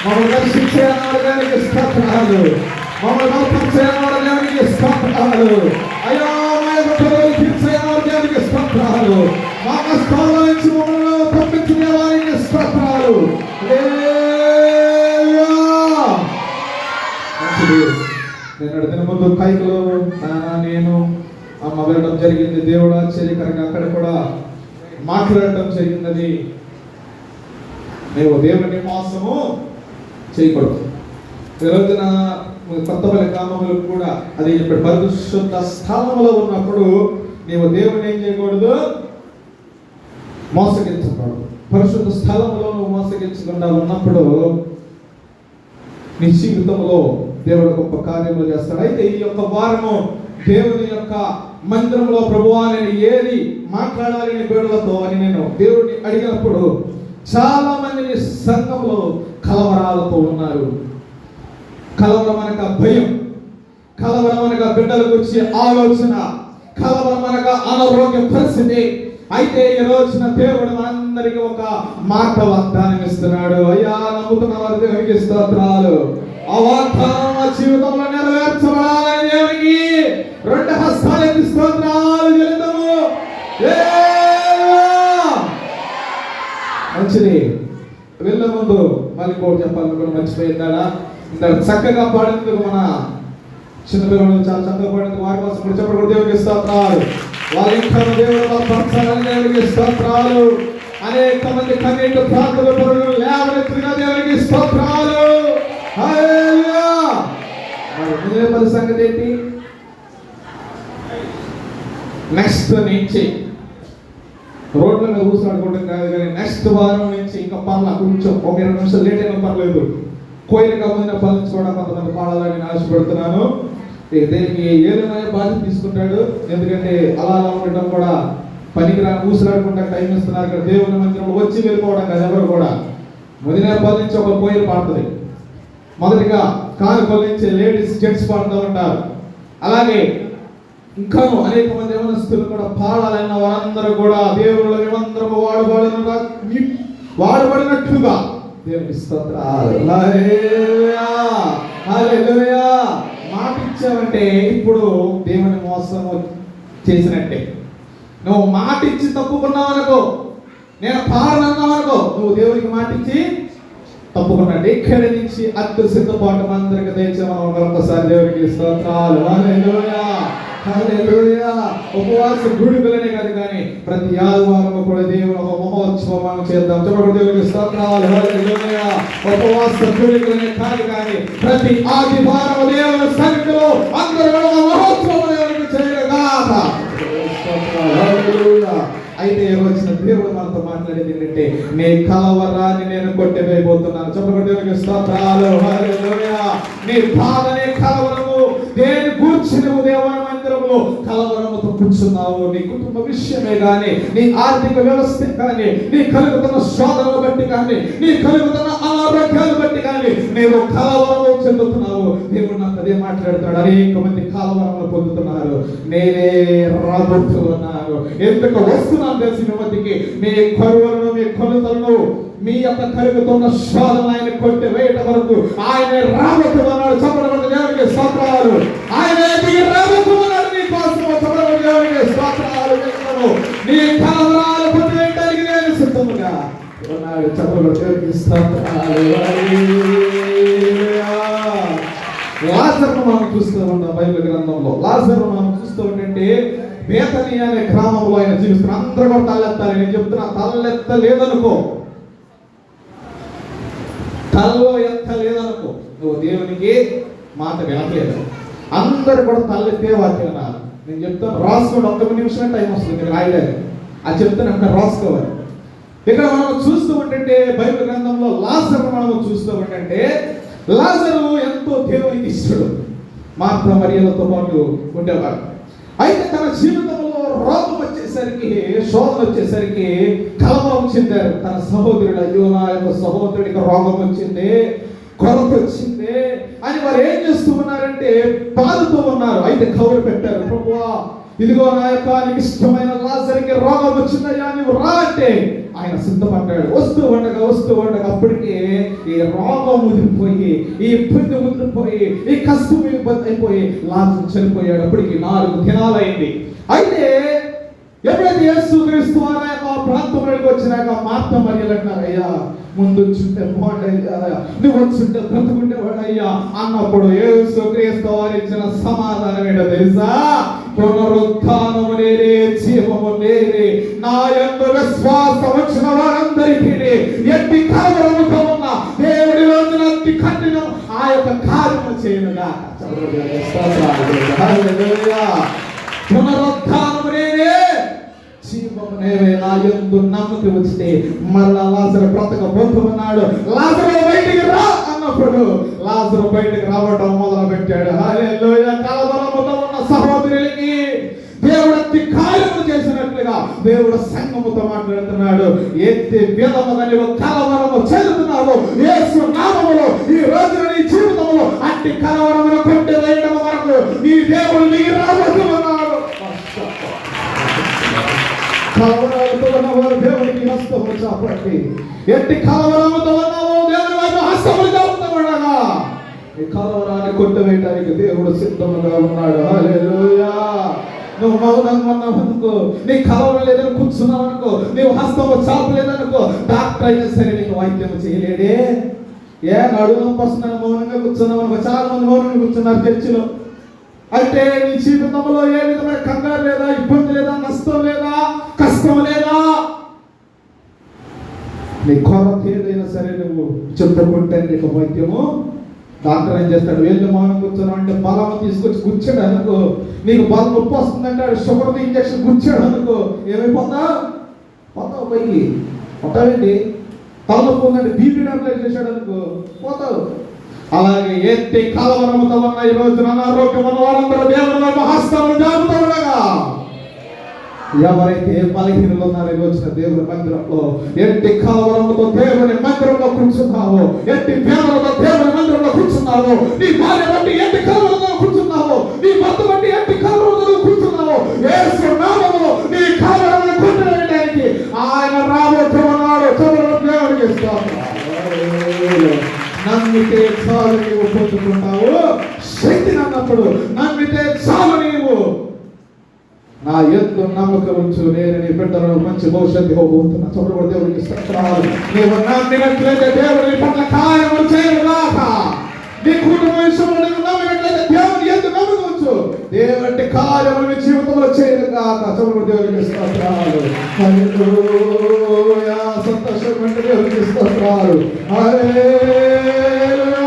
మమ్మల్ని దర్శించే మార్గానికి స్తోత్రాలు, మమ్మల్ని బలపరిచే మార్గానికి స్తోత్రాలు, అయ్యా మా యొక్క పిల్లలు తీర్చే మార్గానికి స్తోత్రాలు, మా కష్టాల నుంచి మమ్మల్ని తప్పించుకునే వారికి స్తోత్రాలు. నేను దిన ముందు కైకులో నేను అమ్మ వెళ్ళడం జరిగింది. దేవుడు ఆశ్చర్యకరంగా అక్కడ కూడా మాట్లాడటం జరిగిందని, మేము దేవుని మోసము చేయకూడదు. ఈ రోజున కొత్తపల్లి గ్రామంలో కూడా అది ఇప్పుడు పరిశుద్ధ స్థలంలో ఉన్నప్పుడు నీవు దేవుని ఏం చేయకూడదు, మోసగించకూడదు. పరిశుద్ధ స్థలంలో నువ్వు మోసగించకుండా ఉన్నప్పుడు నీ జీవితంలో దేవుడు గొప్ప కార్యములు చేస్తాడు. అయితే ఈ యొక్క వారము దేవుని యొక్క మందిరంలో ప్రభువా నేను ఏది మాట్లాడాలి నీ బిడ్డలతో అని నేను దేవుడిని అడిగినప్పుడు చాలా మంది సంఘంలో కలవరాలతో ఉన్నారు. కలవరం అనగా భయం, కలవరం అనగా బిడ్డలకు వచ్చే ఆలోచన, కలవరం అనగా అనారోగ్య పరిస్థితి. అయితే ఈ రోజున దేవుడు మనందరికీ ఒక మాట వాగ్దానం ఇస్తున్నాడు. అయ్యా నమ్ముతున్న వారి దేవునికి స్తోత్రాలు. ఆ వాగ్దానం మా జీవితంలో నెరవేర్చబడాలని దేవునికి రెండు హస్తాలకి స్తోత్రాలు చెల్లిద్దాము. మంచిది. వెళ్ళే ముందు మళ్ళీ కోటి చెప్పాలనుకుని మర్చిపోయిందా? ఇంత చక్కగా పాడేందుకు మన చిన్నపిల్లలు చాలా చక్కగా పాడేందుకు వారి కోసం కూడా చెప్పడం దేవునికి స్తోత్రాలు. వాళ్ళ ఇంకా దేవుడికి స్తోత్రాలు. అనేక మంది కన్నీటి ప్రార్థన పరులు లేవనెత్తిన దేవునికి స్తోత్రాలు. మరి సంగతి ఏంటి? నెక్స్ట్ నుంచి రోడ్ల మీద కూర్చోడుకోవడం కాదు, కానీ నెక్స్ట్ వారం నుంచి ఇంకా పనుల కొంచెం ఒక 20 నిమిషాలు లేట్ అయినా పర్లేదు, కోయిలుగా ముందు పాలించుకోవడం కొంతమంది పాడాలని ఆశపడుతున్నాను. దీనికి ఏదైనా బాధ్యత తీసుకుంటాడు. ఎందుకంటే అలా ఉండటం కూడా పనికిరా కూసులాడుకుంటా టైం ఇస్తున్నారు. ఇక్కడ దేవుని మందిరంలో వచ్చి వెళ్ళిపోవడం కాదు. ఎవరు కూడా మొదటి నుంచి ఒక కోయిలు పాడుతుంది. మొదటిగా కానుకల నుంచి లేడీస్ జెంట్స్ పాడుతూ ఉంటారు. అలాగే ఇంకా అనేక మంది యవనస్తులు కూడా పాడాలన్న వారందరూ కూడా దేవుళ్ళ మేమందరము వాడబడినట్లుగా దేవునికి స్తోత్రాలు. హల్లెలూయా, హల్లెలూయా. మాట ఇచ్చావంటే ఇప్పుడు దేవుని మోసం చేసినట్టే. నువ్వు మాట ఇచ్చి తప్పుకున్నావు అనుకో, నేను పాడనన్నావు అనుకో, నువ్వు దేవునికి మాట ఇచ్చి తప్పుకున్నాడు. ఇక్కడి నుంచి అత్య సిద్ధపాటు అందరికి తెచ్చి మనం ఒకసారి దేవునికి స్తోత్రాలు. హల్లెలూయా, హల్లెలూయా. ఉపవాస గుడికలనే కాదు కానీ ప్రతి ఆదివారం కూడా దేవుని ఒక మహోత్సవం చేద్దాం. చెప్పండి దేవునికి స్తోత్రాలు. హల్లెలూయా. ఉపవాస గుడికలనే కాదు కానీ ప్రతి ఆదివారం దేవుని సన్నిధిలో అందరూ మహోత్సవం దేవునికి చేయగాక. హల్లెలూయా. అయితే వచ్చిన దేవుడు మనతో మాట్లాడేది ఏంటంటే, నీ కలవరాన్ని నేను కొట్టివేయబోతున్నాను. చెప్పండి దేవునికి స్తోత్రాలు. హల్లెలూయా. నీ బాధనే కలవరము, దేని గూర్చి నువ్వు దేవుని మందిరంలో కలవరముతో కూర్చున్నావు. నీ కుటుంబ విషయమే కానీ, నీ ఆర్థిక వ్యవస్థ కానీ, నీ కలుగుతున్న శోధనలు బట్టి కానీ, నీ కలుగుతున్న అనారోగ్యాలు బట్టి కానీ నీవు కలవరము చెందుతున్నావు. దేవుడు నాకు అదే మాట్లాడుతాడు. అనేక మంది కలవరములు పొందుతున్నారు. నేనే రాబోతున్నాను. ఎందుకు వస్తున్నాను తెలిసిన మధ్యకి మీ కరువులను, మీ కొలతలను, మీ యొక్క కలుగుతున్న శోధన ఆయన కొట్టి వేయట వరకు ఆయన రాబోతున్నాడు. చెప్పబడిన దేవునికి స్తోత్రాలు. ఆయన రాబోతున్నాడు నీ కోసం. చెప్పబడిన దేవునికి స్తోత్రాలు. నీ కలవరాలు కొట్టి వేయడానికి నేను సిద్ధముగా ఉన్నాడు. చెప్పబడిన దేవునికి స్తోత్రాలు. లాజరును మనం చూస్తూ ఉంటాం బైబిల్ గ్రంథంలో. లాజరును మనం చూస్తూ ఉంటే బేతనీ అనే గ్రామంలో ఆయన జీవిస్తున్న అందరూ కూడా తలెత్తాలి. నేను చెప్తున్నా, తలెత్తలేదనుకో, తలలో ఎత్తలేదనుకో, నువ్వు దేవునికి మాట వినట్లేదు. అందరూ కూడా తలెత్తే వాక్యం వినాలి. నేను చెప్తాను, రాసుకోండి. 1 నిమిషమే టైం వస్తుంది మీరు రాయలేదు. అది చెప్తాను, అక్కడ రాసుకోవాలి. ఇక్కడ మనం చూస్తూ ఉంటే బైబిల్ గ్రంథంలో లాజరు మనం చూస్తూ ఉంటే, లాజరు ఎంతో దేవునికి ఇష్టడు. మార్త మరియలతో పాటు ఉండేవాడు. అయితే తన జీవితంలో రోగం వచ్చేసరికి, శోధన వచ్చేసరికి కలవరం చెందారు తన సహోదరుడు. అయ్యో నా యొక్క సహోదరుడికి రోగం వచ్చింది, కొరత వచ్చింది అని వారు ఏం చేస్తూ ఉన్నారంటే బాధతో ఉన్నారు. అయితే కబురు పెట్టారు, ప్రభువా ఇదిగో నా యొక్క నీకు ఇష్టమైన లాజరుకి రోగం వచ్చిందయ్యా, నువ్వు రా అంటే ఆయన సిద్ధపడ్డాడు. వస్తూ ఉండగా అప్పటికే ఈ రోగం ముదిరిపోయి, ఈ ఇబ్బంది ముదిరిపోయి, ఈ కష్టం ఇబ్బంది అయిపోయి లాజరు చనిపోయాడు. అప్పటికి 4 దినాలు అయింది. అయితే ఎప్పుడైతే యేసుక్రీస్తు వారు ఆ ప్రాంతంలోకి వచ్చినాక మార్త మరియలు అంటారు, అయ్యా ముందు చుంటే బాగుండయ్యా, నువ్వు వచ్చుంటే బ్రతుకుంటేవాడయ్యా అన్నప్పుడు యేసుక్రీస్తు వారు ఇచ్చిన సమాధానం ఏంటో తెలుసా? పునరుత్థానము నేనే, జీవము నేనే, నా యందు విశ్వాసం వచ్చిన వారందరికీ ఎట్టి కలవరముతో ఉన్న దేవుడి రోజున అతి కఠినం ఆ యొక్క కార్యము చేయనుగా. పునరుత్థానము నేనే, జీవము నేనే, నా యందు నమ్మకం వచ్చితే మరలా లాజరు బ్రతకబోతున్నాడు, లాజరు బయటికి రా అన్నప్పుడు లాజరు బయటికి రావడం మొదలు పెట్టాడు. హల్లెలూయా. కలవరముతో ఉన్న సహోదరులకి దేవుడు అతి కార్యము చేసినట్లుగా దేవుడు సంఘముతో మాట్లాడుతున్నాడు. ఎత్తి విధముగా నీవు కలవరము చెందుతున్నావు యేసు నామములో. ఈ రోజు నీ జీవితంలో అట్టి కలవరమును కొట్టి వేయడం వరకు నీ దేవుడు నీ రాబోతున్నాడు. కలవరాలతో ఉన్నవారు దేవుడికి హస్తము చాపట్టి, ఎట్టి కలవరముతో ఉన్నావు దేవుని వైపు హస్తములు చాపుతామనగా ఈ కలవరాన్ని కొట్టివేయడానికి దేవుడు సిద్ధముగా ఉన్నాడు. హల్లెలూయా. నువ్వు మౌనంగా ఉన్నావు అనుకో, నీ కలవరం లేదని కూర్చున్నావు అనుకో, నీవు హస్తము చాపలేదనుకో, డాక్టర్ అయినా సరే నీకు వైద్యం చేయలేడే. నడుము నొప్పి వస్తుందని మౌనంగా కూర్చున్నావు అనుకో. చాలా మంది మౌనంగా కూర్చున్నారు చర్చిలో. అయితే నీ జీవితంలో ఏ విధమైన కంగారు లేదా, ఇబ్బంది లేదా, నష్టం లేదా, కష్టం లేదా, నీ కొరత ఏదైనా సరే నువ్వు చెప్పుకుంటే నీకు వైద్యము డాక్టర్ ఏం చేస్తాడు? వెళ్ళి మౌనం కూర్చొని అంటే బలం తీసుకొచ్చి కూర్చాడు అనుకో, నీకు బలం నొప్పి వస్తుందంటే షుగర్ ఇంజక్షన్ కూర్చాడు అనుకో, ఏమైపోతా పోతావు, పైకి ఉంటావేంటి? తలనొప్పి ఉందంటే బీపీ టాబ్లెట్ చేశాడు అనుకో, పోతావు. అలాగే ఎత్తి కలవరముతో ఉన్న ఈ రోజున అనారోగ్యం ఉన్న వారందరూ దేవుని హస్తములు జాపుతూ ఉండగా, ఎవరైతే బలహీనులు ఉన్నారో ఈ రోజున దేవుని మందిరంలో ఎట్టి కలవరముతో దేవుని మందిరంలో కూర్చున్నావో, ఎట్టి పేదలతో దేవుని మందిరంలో కూర్చున్నావో, నీ భార్య బట్టి ఎట్టి కలవరంతో కూర్చున్నావో, నీ భర్త బట్టి ఎట్టి కలవరంతో కూర్చున్నావో, యేసు నామములో నీ కలవరమును కొట్టివేయడానికి ఆయన రాబోతున్నాడు. దేవునికి స్తోత్రం. నమ్మితే చాలు నీవు పొందుకుంటావు శక్తిని అన్నప్పుడు, నమ్మితే చాలు నీవు నా యందు నమ్మకం ఉంచు, నేను నీ బిడ్డలను మంచి భవిష్యత్తు ఇవ్వబోతున్నా. చూడబడి దేవుడికి స్తోత్రాలు. నీవు నమ్మినట్లయితే దేవుడు నీ పట్ల కార్యములు చేయనుగాక. నీ కుటుంబ విషయంలో నీవు నమ్మినట్లయితే దేవుని యందు నమ్మకం ఉంచు, దేవుడి కార్యములు నీ జీవితంలో చేయనుగాక. చూడబడి దేవుడికి స్తోత్రాలు. హల్లెలూయా. సంతోషమైన దేవుడికి స్తోత్రాలు. హల్లెలూయా.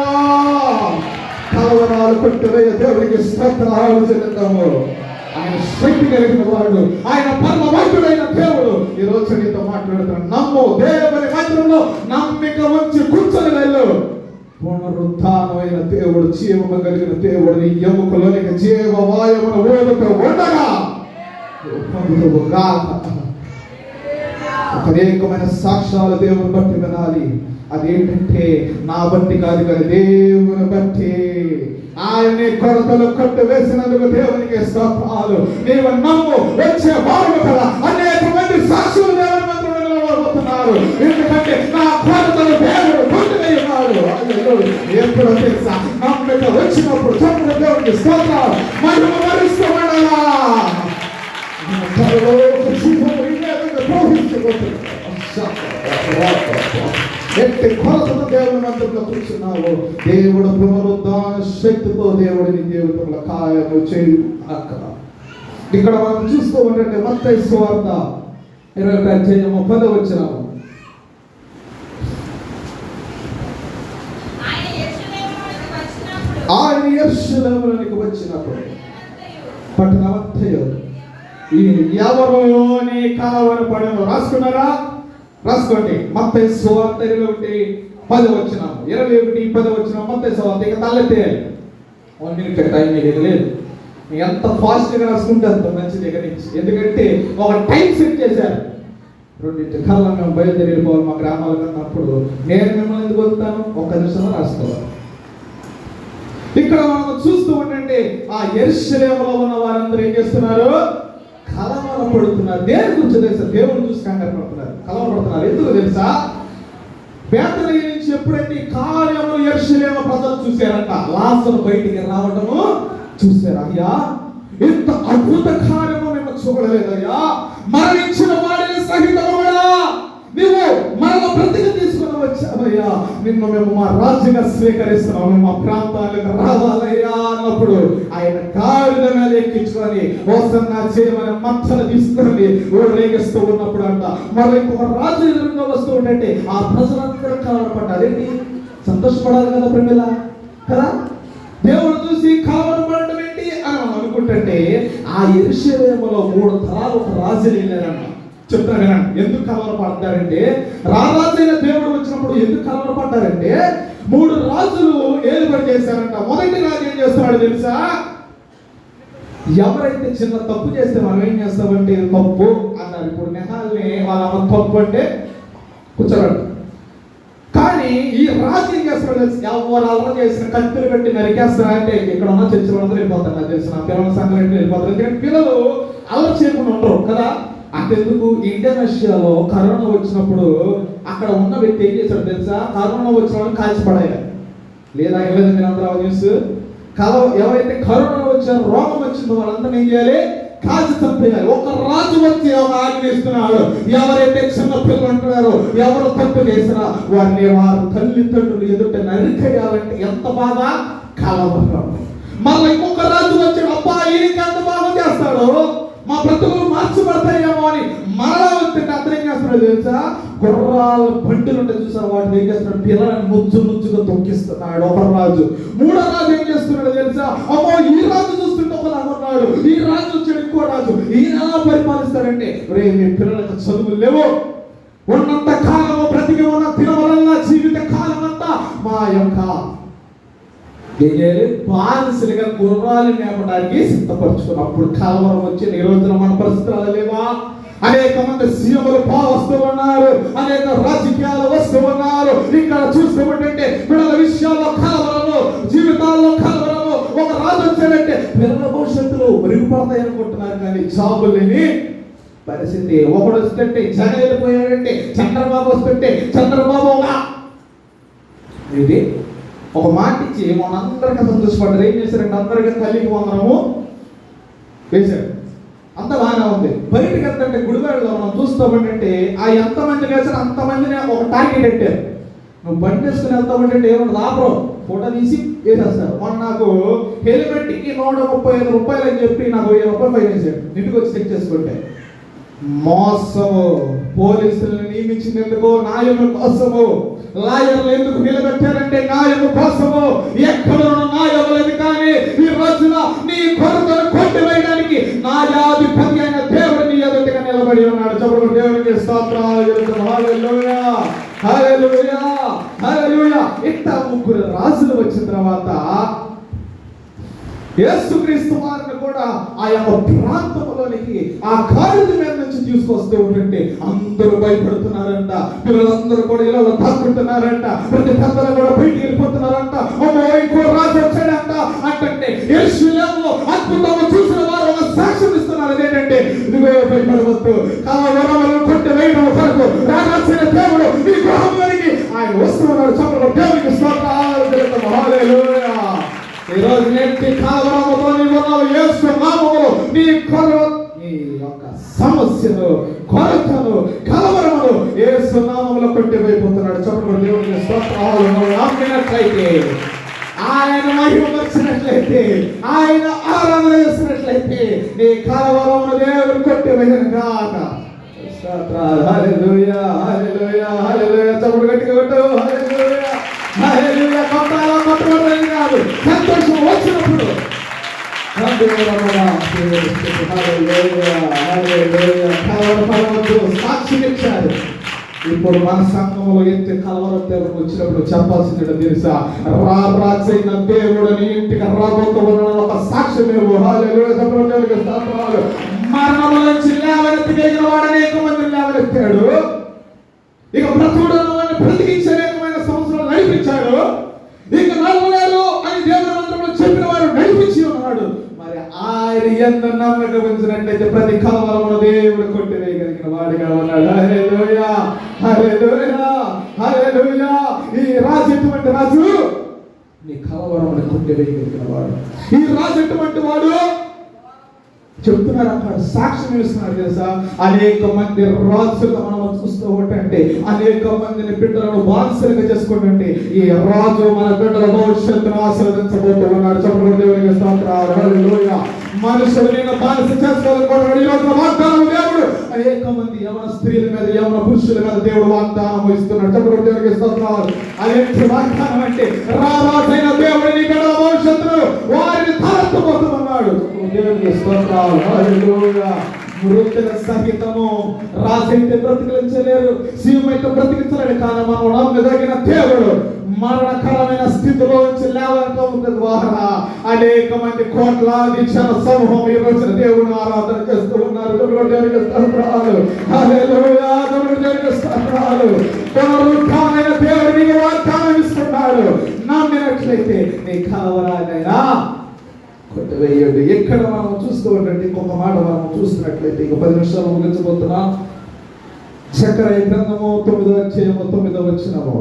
కలవరాలు కొట్టివేయ దేవుడికి స్తోత్రాలు చెల్లిద్దాము. ఆయన శక్తి కలిగిన వాడు, ఆయన పరమ వైద్యుడైన దేవుడు ఈ రోజు నీతో మాట్లాడుతున్నాడు. నమ్ము, దేవుని మందిరంలో నమ్మిక ఉంచి కూర్చొని వెళ్ళు. పునరుత్థానమైన దేవుడు, జీవము కలిగిన దేవుడు నీ ఎముకలోనికి జీవ వాయువును ఊదుతూ ఉండగా అనేకమైన సాక్ష్యాలు దేవుని బట్టి వినాలి. అదేంటంటే నా బట్టి కాదు కానీ దేవుని బట్టి. ఆయన్ని కొరతలు కట్టు వేసినందుకు దేవునికి స్తోత్రాలు. నీవు నమ్ము, వచ్చే వారు కదా అనేక మంది సాక్షులు దేవుని మందిరంలో నిలబడుతున్నారు. ఎందుకంటే నా కొరతలు దేవుడు కొట్టివేయన్నాడు. ఎప్పుడో తెలుసా? నమ్మిక వచ్చినప్పుడు చప్పుడు దేవునికి స్తోత్రాలు. మహిమ మరుస్తూ ఉండగా ఎట్టి కొరతను దేవుని మందిరంలో కూర్చున్నావు. దేవుడు పునరుద్ధాన శక్తితో దేవుడిని జీవితంలో కార్యము చేయుగాక. ఇక్కడ మనం చూస్తూ ఉంటే మత్తయి సువార్త 20వ అధ్యాయము 10వ వచనము. ఆయన యెరూషలేములోనికి వచ్చినప్పుడు పట్టణమంతయు ఎవరు నీ కలవరపడెను. రాసుకున్నారా? రాసుకోండి. మత్తయి సువార్త 21:10 వచనము, 21:10 వచనము మత్తయి సువార్త. ఇక తలెత్తేయాలి. 1 minute టైం మీకు లేదు. ఎంత ఫాస్ట్గా రాసుకుంటే అంత మంచిది దగ్గర నుంచి. ఎందుకంటే ఒక టైం సెట్ చేశారు. 2 కల్లా మేము బయలుదేరి వెళ్ళిపోవాలి మా గ్రామాలకు అన్నప్పుడు నేను మిమ్మల్ని ఎందుకు వస్తాను? 1 నిమిషంలో రాసుకోవాలి. ఇక్కడ మనం చూస్తూ ఉండండి, ఆ యెరూషలేములో ఉన్న వారందరూ ఏం చేస్తున్నారు? కలవరపడుతున్నారు. దేని గురించి తెలుసా? దేవుని చూసి కంగారు పడుతున్నారు, కలవరపడుతున్నారు. ఎందుకు తెలుసా? బేతనియ నుంచి ఎప్పుడైతే ఈ కార్యములు యెరూషలేము ప్రజలు చూశారంట, లాజరు బయటికి రావడము చూశారు. అయ్యా, ఇంత అద్భుత కార్యము మేము చూడలేదయ్యా, మరణించిన వాడిని సహితము కూడా నీవు మరణ బ్రతికి తీసుకుని వచ్చావయ్యా, నిన్ను మేము మా రాజుగా స్వీకరిస్తున్నాము, మా ప్రాంతాలకు రావాలయ్యా అన్నప్పుడు ఆయన గాడిద మీద ఎక్కించుకొని హోసన్నా చేయమని మచ్చలు తీసుకొని ఊరేగిస్తూ ఉన్నప్పుడు అంట మరి ఇంకొక రాజు ఎదురుగా వస్తూ ఉంటే ఆ ప్రజలందరూ కలవరపడ్డారు. ఏంటి? సంతోషపడాలి కదా ప్రేమిల, కదా? దేవుడు చూసి కలవరపడడం ఏంటి అని మనం అనుకుంటుంటే, ఆ యెరూషలేములో 3 తరాలు ఒక రాజు వెళ్ళారంట. చెప్తాను వినండి, ఎందుకు కలవరపడ్డారంటే, రారాజైన దేవుడు వచ్చినప్పుడు ఎందుకు కలవరపడ్డారంటే, 3 రాజులు ఏలుబడి చేశారంట. మొదటి రాజు ఏం చేస్తున్నాడు తెలుసా? ఎవరైతే చిన్న తప్పు చేస్తే మనం ఏం చేస్తామంటే ఇది తప్పు అన్నారు. ఇప్పుడు నెహాల్ని వాళ్ళ తప్పు అంటే కూర్చోబెట్ట. కానీ ఈ రాజు ఏం చేస్తున్నాడు తెలుసు? ఎవరు అల్లరి చేసిన కత్తులు పెట్టి నరికేస్తారా అంటే ఇక్కడ ఉన్న చర్చలు అందరూ వెళ్ళిపోతారు. నాకు తెలిసిన పిల్లల సంఘం వెళ్ళిపోతారు. ఎందుకంటే పిల్లలు అల్లరి చేయకుండా ఉండరు కదా. అంతెందుకు, ఇండోనేషియాలో కరోనా వచ్చినప్పుడు అక్కడ ఉన్న వ్యక్తి ఏం చేశాడు తెలుసా? కరోనా వచ్చిన వాళ్ళు కాల్చిపడాలి లేదా? ఏమైనా మీరు అందరూ న్యూస్ ఎవరైతే కరోనా వచ్చారో, రోగం వచ్చిందో వాళ్ళందరూ ఏం చేయాలి? కాల్చి చంపేయాలి. ఒక రాజు వచ్చి ఒక ఆజ్ఞిస్తున్నాడు, ఎవరైతే చిన్న పిల్లలు ఉంటున్నారో, ఎవరు తప్పు చేసినా వారిని వారు తల్లిదండ్రులు ఎదుట నరికేయాలంటే ఎంత బాగా కలవరం. మళ్ళీ ఇంకొక రాజు వచ్చాడు, అబ్బా ఈయనకి ఎంత బాగా చేస్తాడు, మా బ్రతుకులు మార్చబడతాయేమో అని మరలా వస్తే అతను ఏం చేస్తున్నాడు తెలుసా? గుర్రాల బండిలు ఉంటాయి చూసారు, వాటిని ఏం చేస్తున్నాడు? పిల్లలను ముచ్చుగా తొక్కిస్తున్నాడు ఒక రాజు. 3వ రాజు ఏం చేస్తున్నాడు తెలుసా? అమ్మో, ఈ రాజు చూస్తుంటే ఒకలా ఉన్నాడు, ఈ రాజు వచ్చాడు ఇంకో రాజు, ఈయన ఎలా పరిపాలిస్తాడంటే, రే మీ పిల్లలకు చదువులు లేవు, ఉన్నంత కాలము బ్రతికి ఉన్న పిల్లల జీవిత కాలం అంతా మా యొక్క బానిసలుగా గుర్రాలు మేపడానికి సిద్ధపరచుకున్నప్పుడు కలవరం వచ్చిన ఈ రోజున మన పరిస్థితులు లేవా? అనేక మంది సీఎంలు వస్తూ ఉన్నారు, అనేక రాజకీయాలు వస్తూ ఉన్నారు. ఇక్కడ చూస్తూ ఉంటే పిల్లల విషయాల్లో కలవరము, జీవితాల్లో కలవరము. ఒక రాజు వచ్చాడంటే పిల్లల భవిష్యత్తులో మెరుగుపడతాయి అనుకుంటున్నారు, కానీ జాబులు లేని పరిస్థితి. ఒకడు వస్తుంటే జగన్ వెళ్ళిపోయాడంటే, చంద్రబాబు వస్తుంటే చంద్రబాబు ఇది ఒక మాట ఇచ్చి మనందరికీ సంతోషపడ్డారు. ఏం చేశారంటే అందరికీ తల్లికి వందనము వేశారు. అంత బాగానే ఉంది. బయటకు వెళ్తుంటే గుడివాడలో మనం చూస్తామంటే ఆ ఎంతమంది వేశారు అంతమందిని ఒక టార్గెట్ పెట్టారు. నువ్వు బండి వేసుకుని వెళ్తామంటే ఏమన్నా రాబో ఫోటో తీసి వేసేస్తారు. మొన్న నాకు హెల్మెట్కి 135 రూపాయలు అని చెప్పి నాకు 1000 రూపాయలు ఫైన్ వేసాడు. ఇంటికి వచ్చి చెక్ చేసుకుంటే మోసము. పోలీసులను నియమించింది ఎందుకు? న్యాయము కోసము. లాయర్లు ఎందుకు నిలబెట్టారంటే న్యాయము కోసము. ఎక్కడ న్యాయం లేదు, కానీ ఈ రోజున నీ కొరతను కొట్టివేయడానికి న్యాయాధిపతి అయిన దేవుడు నీ ఎదుటిగా నిలబడి ఉన్నాడు. చెప్పు దేవునికి స్తోత్రాలు. హల్లెలూయా, హల్లెలూయా, హల్లెలూయా. ఇంత 3 రాజులు వచ్చిన తర్వాత యేసుక్రీస్తు వారిని కూడా ఆ యొక్క ప్రాంతంలోనికి ఆ గాడిద మీద నుంచి తీసుకొస్తూ ఉంటే అందరూ భయపడుతున్నారంట. పిల్లలందరూ కూడా ఇలా దాక్కుంటున్నారంట. ప్రతి పెద్దలు కూడా బయటికి వెళ్ళిపోతున్నారంట. అమ్మో, ఇంకో రాజు వచ్చాడంట అంటే యెరూషలేములో అద్భుతము చూసిన వారు ఒక సాక్ష్యం ఇస్తున్నారు. అదేంటంటే, ఇదిగో భయపడవద్దు, కలవరములను కొట్టి వేయడం కొరకు రాజైన దేవుడు ఈ గృహంలోనికి ఆయన వస్తున్నాడు. చెప్పడం దేవునికి స్తోత్రాలు. హల్లెలూయా. ఈ రోజు నేటి కలవరముతో నీవు యేసు నామములో నీ యొక్క సమస్యను, కొరతను, కలవరమును యేసు నామములో కొట్టివేయబోతున్నాడు. చెప్పడం దేవునికి స్తోత్రాలు. నమ్మినట్లయితే, ఆయన మహిమపరిచినట్లయితే, ఆయన ఆరాధన చేసినట్లయితే నీ కలవరమును దేవుడు కొట్టివేయను గాక. స్తోత్రాలు. హల్లెలూయా, హల్లెలూయా, హల్లెలూయా. చెప్పడం గట్టిగా కొట్టు. హల్లెలూయా, హల్లెలూయా. కొట్టబడలేదు కాదు, సంతోషం వచ్చినప్పుడు. సాక్షి ఇచ్చారు. ఇప్పుడు మన సంఘంలో ఎంత కలవరం దేవుడు వచ్చినప్పుడు చెప్పాల్సింది తెలుసా? రాజైన దేవుడు నీ ఇంటికి రాబోతున్న ఒక సాక్ష్యం. మరణం నుంచి లేవనెత్తిన వాడు అనేక మందిని లేవనెత్తాడు. ఇక బ్రతుకుడును బ్రతికించే అనేకమైన సంవత్సరాలు నడిపించాడు. ఇక నడవలేరు అని దేవుని మందిరంలో ఆయన యందు నమ్మకం ఉంచినట్లయితే ప్రతి కలవరమును దేవుడు కొట్టివేయగలిగిన వాడిగా ఉన్నాడు. హల్లెలూయా, హల్లెలూయా, హల్లెలూయా. ఈ రాజు ఎటువంటి రాజు? నీ కలవరమును కొట్టివేయగలిగిన వాడు. ఈ రాజు ఎటువంటి వాడు? చెప్తున్నారు అక్కడ, సాక్ష్యం ఇస్తున్నారు తెలుసా. అనేక మంది రాజులు మనం చూస్తూ ఉంటే, అనేక మందిని బిడ్డలను బానిసలుగా చేసుకుంటుంటే, ఈ రాజు మన బిడ్డల భవిష్యత్తును ఆశీర్వదించబోతూ ఉన్నాడు. చెప్పండి దేవునికి స్తోత్రాలు. హల్లెలూయా. మనుషులు నేను బానిస చేసుకోవాలనుకుంటున్నాడు. ఈ రోజు వాగ్దానం దేవుడు అనేక మంది యవన స్త్రీల మీద, యవన పురుషుల మీద దేవుడు వాగ్దానం ఇస్తున్నాడు. చెప్పండి దేవునికి స్తోత్రాలు. అదేంటి వాగ్దానం అంటే, రాజైన దేవుడు నీ బిడ్డల భవిష్యత్తును వారిని తలెత్తబోతున్నాడు. దేవునికి స్తోత్రాలు. హల్లెలూయా. మృతుల సహితము రాజైతే బ్రతికించలేరు, సీఎం అయితే బ్రతికించలేడు. కానీ మనం నమ్మదగిన దేవుడు మరణకరమైన స్థితిలో నుంచి లేవటం ద్వారా అనేక మంది కోట్లాది జన సమూహం ఈ రోజున దేవుని ఆరాధన చేస్తూ ఉన్నారు. దేవునికి స్తోత్రాలు. హల్లెలూయా, దేవునికి స్తోత్రాలు. పునరుత్థానమైన దేవుడు నీకు వాగ్దానం ఇస్తున్నాడు. నమ్మినట్లయితే నీ కలవరానైనా కొట్టివేయడు. ఎక్కడ మనం చూస్తూ ఉంటే, ఇంకొక మాట మనం చూస్తున్నట్లయితే, ఇంక 10 నిమిషాలు ముగించబోతున్నాం. జకర్యా గ్రంథము 9వ అధ్యాయము 9వ వచనము.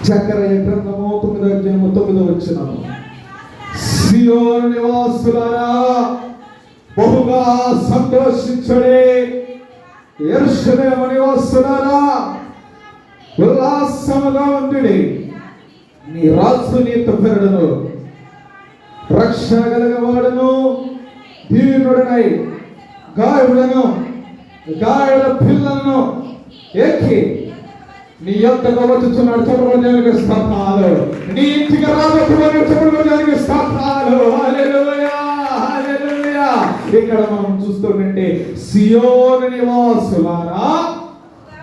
జకర్యా గ్రంథము 9వ అధ్యాయము 9వ వచనము. సియోను నివాసులారా బహుగా సంతోషించుడే, యెరూషలేము నివాసులారా ఉల్లాసముగా ఉండుడి. నీ రాజు నీతో పెరడును, రక్షణ కలిగినవాడును, దీనుడనై గాయములను గాయల పిల్లలను ఎక్కి నీ యొక్కకు వచ్చుచున్నాడు. చెప్పండి దేవునికి స్తోత్రాలు. నీ ఇంటికి రాబోతున్నాడు. చెప్పండి దేవునికి స్తోత్రాలు. హల్లెలూయా, హల్లెలూయా. ఇక్కడ మనం చూస్తుంటే, సియోను నివాసులారా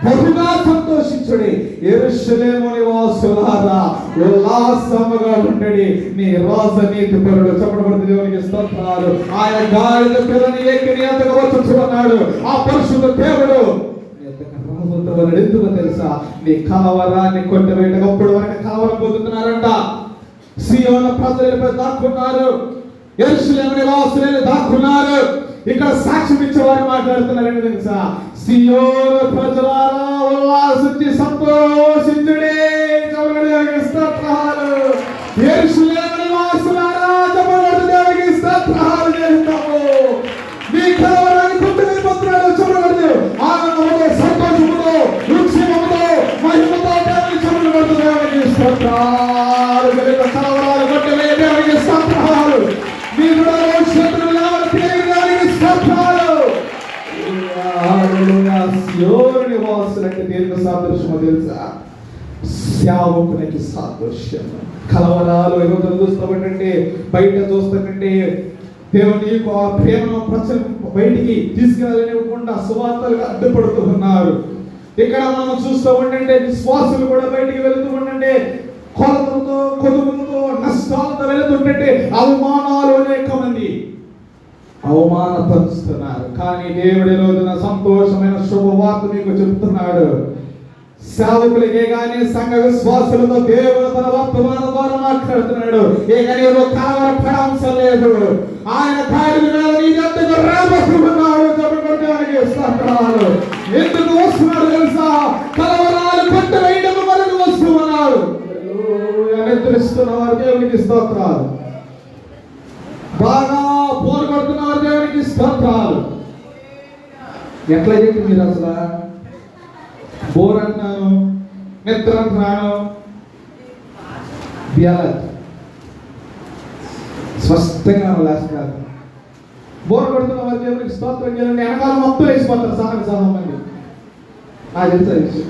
బహుగా సంతోషించుడి, యెరూషలేము నివాసులారా ఉల్లాసముగా ఉండుడి. నీ రాజు నీతిపరుడు. చెప్పబడిన దేవునికి స్తోత్రాలు. ఆయన గాడిద పిల్లని ఎక్కి నీ యొద్దకు వచ్చుచున్నాడు. ఆ పరిశుద్ధ దేవుడు రాబోతున్నాడు. ఎందుకు తెలుసా? నీ కలవరాన్ని కొట్టివేయటప్పుడు వరకు కలవరం పొందుతున్నారంట. సియోను ప్రజలపై దాక్కున్నారు, యెరూషలేము నివాసులు దాక్కున్నారు. ఇక్కడ సాక్ష్యం ఇచ్చేవారు మాట్లాడుతున్నారని తెలుసా? సియోను ప్రజలారా ఉల్లాసించి సంతోషించుడే. దేవునికి స్తోత్రాలు. యెరూషలేము నివాసులారా దేవునికి స్తోత్రాలు చేస్తాము. మీ కలవరాన్ని కొట్టివేయబోతున్నాడు. చెప్పబడింది ఆనందముతో, సంతోషముతో, ఉత్సవముతో, మహిమతో దేవునికి చెప్పబడుతుంది. దేవునికి స్తోత్రాలు. కలవరాలు కొట్టివేయ దేవునికి స్తోత్రాలు. మీ భవిష్యత్తును దేవునికి స్తోత్రాలు. సియోను నివాసులంటే దేనికి సాదృశ్యమో తెలుసా? సేవకునికి సాదృశ్యం. కలవరాలు ఈరోజు చూస్తామంటే, బయట చూస్తామంటే, దేవుని యొక్క ప్రేమను ప్రజలు బయటికి తీసుకెళ్ళనివ్వకుండా సువార్తలకు అడ్డుపడుతూ ఉన్నారు. ఇక్కడ మనం చూస్తూ ఉంటే, విశ్వాసులు కూడా బయటికి వెళుతూ ఉంటే, కొలతలతో, కొదువులతో, నష్టాలతో వెళుతుంటే అవమానాలు అనేక మంది అవమానపరుస్తున్నారు. కానీ దేవుడి రోజున సంతోషమైన శుభవార్త మీకు చెప్తున్నాడు. సేవకులకే గానీ సంఘ విశ్వాసులతో దేవుడు తన వర్తమానం ద్వారా మాట్లాడుతున్నాడు. ఇక నీవు కలవరపడాల్సిన లేదు. ఆయన గాడిద మీద నీ యొద్దకు రాబోతున్నాడు. చెప్పడానికి స్తోత్రాలు. ఎందుకు వస్తున్నాడు తెలుసా? కలవరాలు కొట్టివేయడం వరకు వస్తున్నాడు. నిద్రిస్తున్న వారు దేవునికి స్తోత్రాలు. బాగా పోరుపడుతున్న వారు దేవునికి స్తోత్రాలు. ఎట్లా చెప్పి మీరు అసలు బోర్ అంటున్నాను, నిద్ర అంటున్నాను, స్పష్టంగా లేస్తున్నారు. బోర్ కొడుతున్న వారి దేవునికి స్తోత్రం చేయండి. వెనకాల మొత్తం వేసిపోతారు సహా మంది. నాకు తెలుసు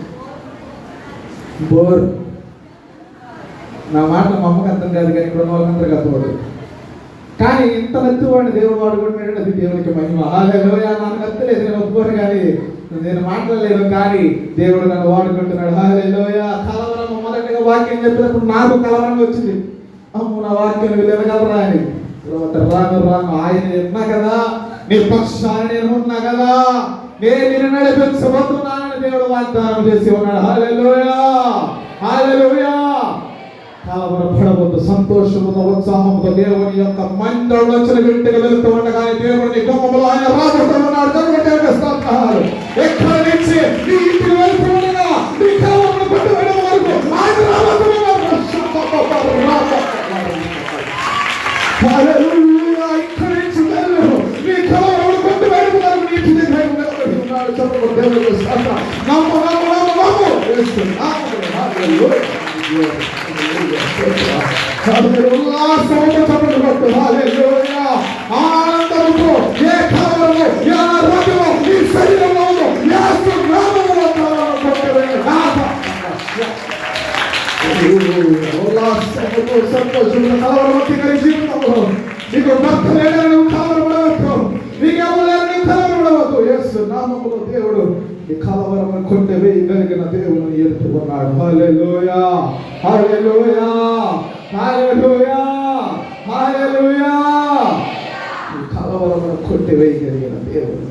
బోర్. నా మాట మా అమ్మకి అర్థం కాదు, కానీ ఇక్కడ ఉన్న వాళ్ళందరికీ అర్థమవుతుంది. కానీ ఇంత నచ్చువాడిని దేవుడు వాడుకుంటున్నాడు. అది దేవునికి మహిమ. హల్లెలూయా. నాకు నచ్చలేదు, నేను ఒప్పుకోను, కానీ నేను మాట్లాడలేదు, కానీ దేవుడు నన్ను వాడుకుంటున్నాడు. హల్లెలూయా. కలవరం మొదటిగా వాక్యం చెప్పినప్పుడు నాకు కలవరం వచ్చింది. అమ్ము నా వాక్యం వినగలరా అని. రాను ఆయన ఉన్నా కదా, నీ పక్షాన్ని నేను ఉన్నా కదా, నేను నడిపించబోతున్నానని దేవుడు వాగ్దానం చేసి ఉన్నాడు. హల్లెలూయా, హల్లెలూయా. కలవరపడబోతున్నాడు. సంతోషముతో ఉత్సాహంతో దేవుని యొక్క మందిరంలోంచి బిడ్డగా వెళుతూ ఉండగా దేవుని గుమ్మములో ఆయన రాబోతున్నాడు. దేవుని స్తోత్రాలు. ఎక్కడి నుంచి నీ ఇంటికి వెళ్తూ ఉండగా నీ కలవరమును కొట్టివేయడం వరకు ఆయన రాబోతున్నాడు. హల్లెలూయా. ఇక్కడి నుంచి వెళ్ళు, నీ కలవరమును కొట్టివేయడం వరకు నీ ఇంటి దగ్గర నిలబడి ఉన్నాడు. చెప్పండి దేవుని స్తోత్రం. నమ్ము నమ్ము నమ్ము నమ్ము. యేసు నామములో హల్లెలూయా. ఆనందముతో ఏ కలవరము ఏ రోగము నీ శరీరంలో ఉందో యేసు నామములో ఉల్లాసముతో సంతోషంతో కలవరము జీవితంలో నీకు భర్త లేదని నువ్వు కలవరపడవద్దు, నీకు ఎవరు లేదని నువ్వు కలవరపడవద్దు. యేసు నామములో దేవుడు ఈ కలవరము కొట్టివేయగలిగిన దేవుని ఎత్తుకున్నాడు. హల్లెలూయా, హల్లెలూయా, హల్లెలూయా, హల్లెలూయా. ఈ కలవరమును కొట్టివేయగలిగిన దేవుడు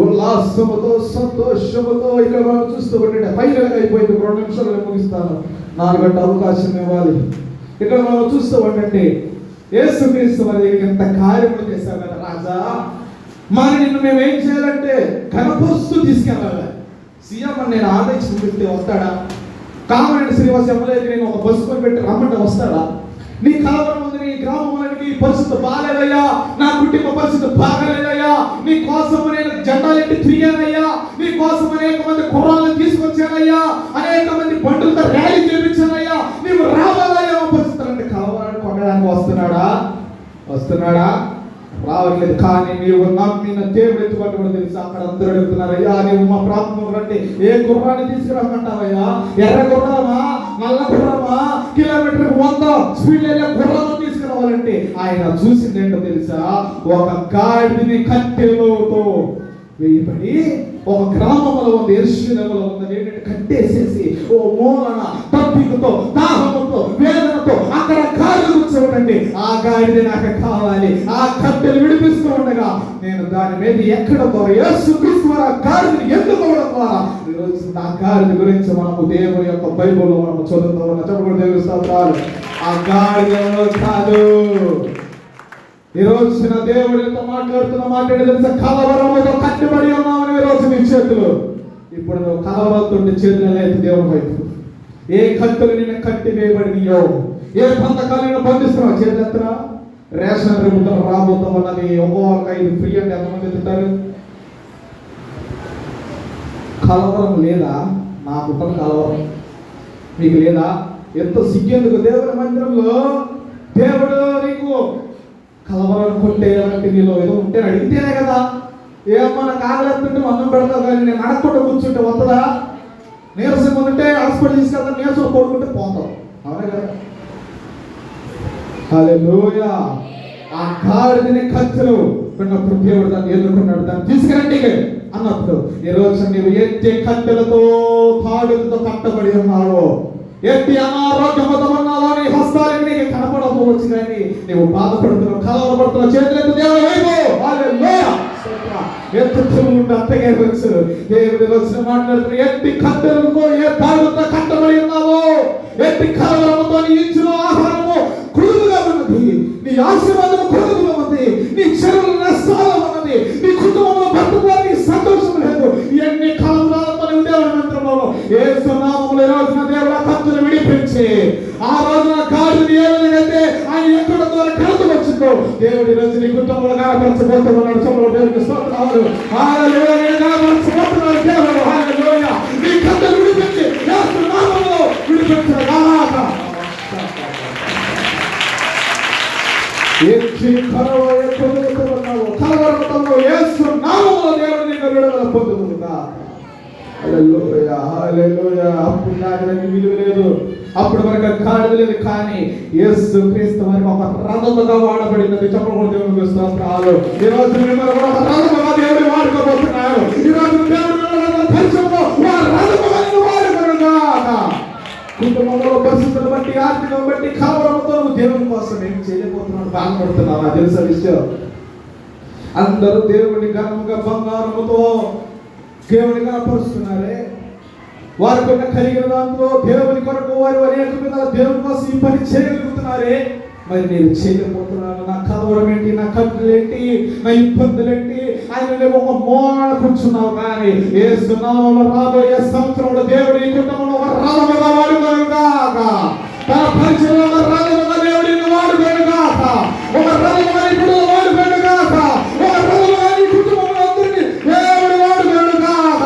ఉల్లాసముతో సంతోషముతో ఇక్కడ మనం చూస్తూ ఉంటే ఫైనల్గా అయిపోయింది. 2 నిమిషాలు ముగిస్తాను, 4 గంటల అవకాశం ఇవ్వాలి. ఇక్కడ మనం చూస్తూ ఉండండి, యేసుక్రీస్తు మరి ఎంత కార్యములు చేశారు కదా రాజా. మరి నిన్ను మేము ఏం చేయాలంటే కనపరుస్తూ తీసుకెళ్ళాలి. సీఎం అని నేను ఆదేశం పెడితే వస్తాడా? కామరెడ్డి శ్రీనివాస్ ఎమ్మెల్యేకి నేను ఒక బస్సు కొని పెట్టి రమ్మంటే వస్తాడా? నీ కలవరం ఉంది, నీ గ్రామంలోనికి పరిస్థితి బాగాలేదయ్యా, నా కుటుంబ పరిస్థితి బాగాలేదయ్యా, నీ కోసం నేను జెండాలెట్టి తిరిగానయ్యా, నీ కోసం అనేక మంది కుర్రాలను తీసుకొచ్చానయ్యా, అనేక మంది బండులతో ర్యాలీ చేయించానయ్యా, నీవు రావాలయ్యా పరిస్థితులు అంటే కలవరాన్ని కొనడానికి వస్తున్నాడా? రావట్లేదు. కానీ నీవు నమ్మిన దేవుడు ఎత్తుబడి కూడా తెలుసు. అక్కడ అందరూ అడుగుతున్నారు, అయ్యా నీవు మా ప్రాంతంలో రండి, ఏ గుర్రాన్ని తీసుకురమ్మంటావయ్యా? ఎర్ర గుర్రమా, నల్ల గుర్రమా, కిలోమీటర్ 100 స్పీడ్ వెళ్ళే గుర్రాలను తీసుకురావాలంటే ఆయన చూసింది ఏంటో తెలుసా? ఒక గాడిని కట్టెలతో వేయబడి ఒక గ్రామంలో ఉంది, ఎరుషలేములో ఉన్నది ఏంటంటే కట్టేసేసి ఓ మూలన తప్పికతో దాహముతో వేదనతో అక్కడ గాడిద కూర్చోండి. ఆ గాడిద నాకు కావాలి. ఆ కట్టెలు విడిపిస్తూ ఉండగా నేను దాని మీద ఎక్కడ ద్వారా యేసుక్రీస్తు వారి గాడిదని ఎందుకోవడం ద్వారా ఈరోజు ఆ గాడిద గురించి మనము దేవుని యొక్క బైబిల్లో మనము చదువుతూ ఉన్నాం. చెప్పకూడదు దేవుని స్తోత్రాలు. ఆ గాడిదలో కాదు, ఈ రోజున దేవుడితో మాట్లాడుతున్న మాట్లాడే తెలుసా? కలవరముతో కట్టుబడి ఉన్నామని ఈ రోజు నీ చేతులు. ఇప్పుడు నువ్వు కలవరంతో చేతులు లేదు దేవుని వైపు. ఏ కత్తులు నిన్ను కట్టి వేయబడినయో, ఏ బంధకాలు నిన్ను బంధిస్తున్నావు చేతులు ఎత్తరా. రేషన్ రేపుతో రాబోతాం అన్నది ఒక్కొక్క 5 ఫ్రీ అంటే ఎంతమంది ఎత్తుతారు? కలవరం లేదా? నాకు కలవరం, మీకు లేదా? ఎంత సిగ్గెందుకు? దేవుని మందిరంలో దేవుడు నీకు కలవరం కొట్టేయాలంటే నీలో ఏదో ఉంటే అడిగితేనే కదా. ఏమో నాకు ఆగలేస్తుంటే అన్నం పెడతావు, కానీ నేను అడగకుండా కూర్చుంటే వస్తుందా? నీరసం ఉంటే హాస్పిటల్ తీసుకెళ్తాను, నీరసం కొడుకుంటే పోతావు, అవునే కదా? హల్లెలూయా. ఆ గాడిదని కత్తులు విన్నప్పుడు దేవుడు దాన్ని ఎన్నుకున్నాడు, దాన్ని తీసుకురండి అన్నప్పుడు ఈ రోజు నీవు ఎత్తే కట్టెలతో తాడులతో కట్టబడి ఉన్నావు, ఎట్టి అనారోగ్యముతో ఉన్నావో నీ హస్తాలు నీకు కనపడకపోవచ్చు, కానీ నీవు బాధపడుతున్నావు, కలవరపడుతున్నావు, చేతులెత్తు దేవుని వైపు. హల్లెలూయా. ఎత్తుతూ ఉండి అంతగే వచ్చు. దేవుడి వచ్చిన మాట్లాడుతున్న ఎట్టి కట్టెలతో ఏ తాడుతో కట్టబడి ఉన్నావో, ఎట్టి కలవరముతో నీ ఇచ్చిన ఆహారము కుదురుగా ఉన్నది, నీ ఆశీర్వాదము కుదురుగా ఉంది, నీ చెరువులు నష్టాలు ఉన్నది, నీ కుటుంబంలో బ్రతుకువానికి సంతోషం లేదు. ఎన్ని కలవరాలతో నీవు దేవుని మంత్రంలో యేసు నామములో ఈ రోజున దేవుడు ఆ కత్తులు విడిపించి ఆ రోజున గాడిని ఏ విధంగా ఆయన ఎక్కడ ద్వారా కలుగు వచ్చిందో దేవుడి రోజు నీ కుటుంబంలో కనపరచబోతున్నాడు. చెప్పండి దేవునికి స్తోత్రాలు. హల్లెలూయా. కనపరచబోతున్నాడు దేవుడు. హల్లెలూయా. నీ కత్తులు విడిపించి యేసు నామములో విడిపించిన గాక. ఎచ్చి కలవరముతో కలవరముతో యేసు నామములో దేవుడు నీకు విడుదల పొందుతుందా. హల్లెలూయా, హల్లెలూయా. అప్పుడు నాకు విలువ లేదు, అప్పుడు మనకు గాడిద లేదు, కానీ యేసుక్రీస్తు వారికి ఒక రథముగా వాడబడినది. చెప్పకూడదు దేవునికి స్తోత్రాలు. ఈ రోజు మిమ్మల్ని కూడా ఒక రథముగా దేవుడు వాడుకోబోతున్నారు. ఈ రోజు దేవుడు పరిచయంలో రథముగా వాడుకున్నాక కుటుంబంలో పరిస్థితులు బట్టి, ఆర్థికం బట్టి, కలవరంతో నువ్వు దేవుని కోసం ఏం చేయలేకపోతున్నావు, బాధపడుతున్నావు. నాకు తెలుసా విషయం. అందరూ దేవుడిని ఘనంగా బంగారముతో దేవుని కనపరుస్తున్నారే, వారికి ఉన్న కలిగిన దాంట్లో దేవుని కొరకు వారు అనేక విధాల దేవుని కోసం ఈ పని చేయగలుగుతున్నారే, మరి నేను చేయలేకపోతున్నాను. నా కలవరం ఏంటి, నా కట్టులు ఏంటి, నా ఇబ్బందులు ఏంటి, ఆయన ఒక మోన కూర్చున్నావు. కానీ యేసు నామములో రాబోయే సంవత్సరంలో దేవుడి కుటుంబంలో ఒక రథముగా వాడుకొనుగాక, తన పరిచయంలో రథముగా దేవుడిని వాడుకొనుగాక, ఒక రథముగా ఇప్పుడు వాడుకొనుగాక, ఒక రథముగా నీ కుటుంబంలో అందరినీ దేవుడు వాడుకొనుగాక.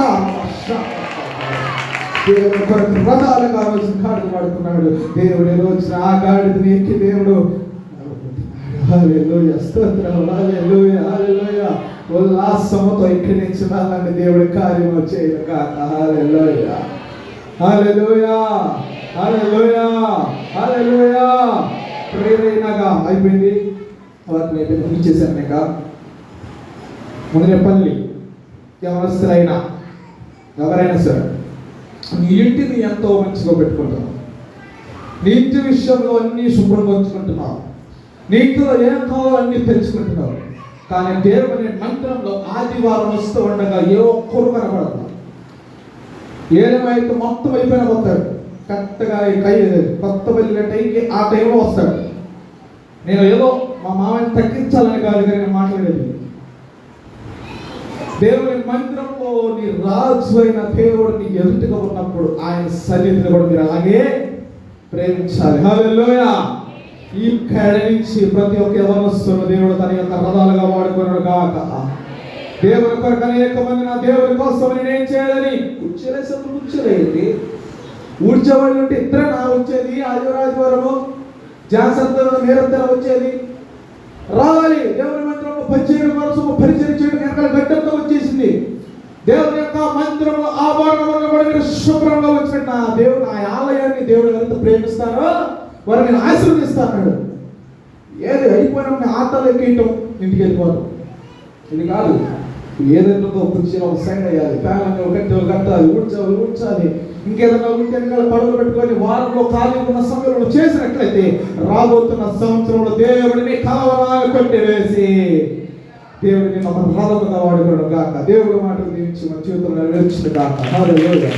దేవుడు కొరకు రథాలు కావాల్సిన గాడిద వాడుకున్నాడు. దేవుడు వచ్చిన ఆ గాడిదని ఎక్కి దేవుడు హల్లెలూయా, స్తోత్రం, హల్లెలూయా, హల్లెలూయా, ఉల్లాసముతో ఇక్కడి నుంచి వాళ్ళని దేవుడి కార్యం చేయను కాక. హల్లెలూయా, హల్లెలూయా, హల్లెలూయా, హల్లెలూయా. ప్రేరేనగా అయిపోయింది, వాటిని అయిపోయింది, ముగించేశాను. ఇక ముదిరేపల్లి ఎవరైనా సరే నీ ఇంటిని ఎంతో మంచిగా పెట్టుకుంటావు, నీ ఇంటి విషయంలో అన్నీ శుభ్రంగా ఉంచుకుంటున్నావు, నీ ఇంట్లో ఏం కావాలో అన్నీ తెలుసుకుంటున్నావు. కానీ దేవుని మందిరంలో ఆదివారం వస్తూ ఉండగా ఏ ఒక్కరు కనపడదు. ఏమైతే మొత్తం అయిపోయినా పోతాడు, కరెక్ట్గా కొత్త వెళ్ళిన టైంకి ఆ టైంలో వస్తాడు. నేను ఏదో మా మామని తగ్గించాలని కాదు, కానీ నేను మాట్లాడేది దేవుని మందిరంలో నీ రాజు అయిన దేవుడిని ఎదుటిగా ఉన్నప్పుడు ఆయన సన్నిధిని కూడా మీరు అలాగే ప్రేమించాలి. హల్లెలూయా. ఈ కేడ నుంచి ప్రతి ఒక్క యవనస్తున్న దేవుడు తన యొక్క రథాలుగా వాడుకున్నాడు కాక. దేవుని కొరకు అనేక మంది నా దేవుని కోసం నేనేం చేయాలని కూర్చోలేండి. ఊడ్చేవాళ్ళు ఉంటే ఇద్దరే నా వచ్చేది, ఆదివారము జాసంతరం నేరంతరం వచ్చేది. రావాలి దేవుని మందిరంలో పనిచేయడం కోసం పరిచయం చేయడం వెనకాల గడ్డంతో వచ్చేసింది. దేవుని యొక్క మందిరంలో ఆభరణంలో కూడా మీరు శుభ్రంగా వచ్చినట్టు నా దేవుడు ఆ ఆలయాన్ని దేవుడు ఎంత ప్రేమిస్తారో వారు నేను ఆశీర్వదిస్తాడు. ఏది అయిపోయినా ఆటలు ఎక్కేయటం, ఇంటికి వెళ్ళిపోవడం ఇది కాదు. ఏదైనా కుర్చీలో ఒక సైడ్ అయ్యాలి, ఫ్యాన్లు కట్టాలి, ఊడ్చాలి, ఇంకేదైనా ఉంటే పడుగు పెట్టుకొని వారంలో ఖాళీ ఉన్న సమయంలో చేసినట్లయితే రాబోతున్న సంవత్సరంలో దేవుడిని కలవరాలు కొట్టివేసి దేవుడిని ఒక రథముగా వాడుకోవడం కాక. దేవుడు మాటలు దీవించి మన జీవితంలో నెరవేర్చిన కాక. హల్లెలూయా.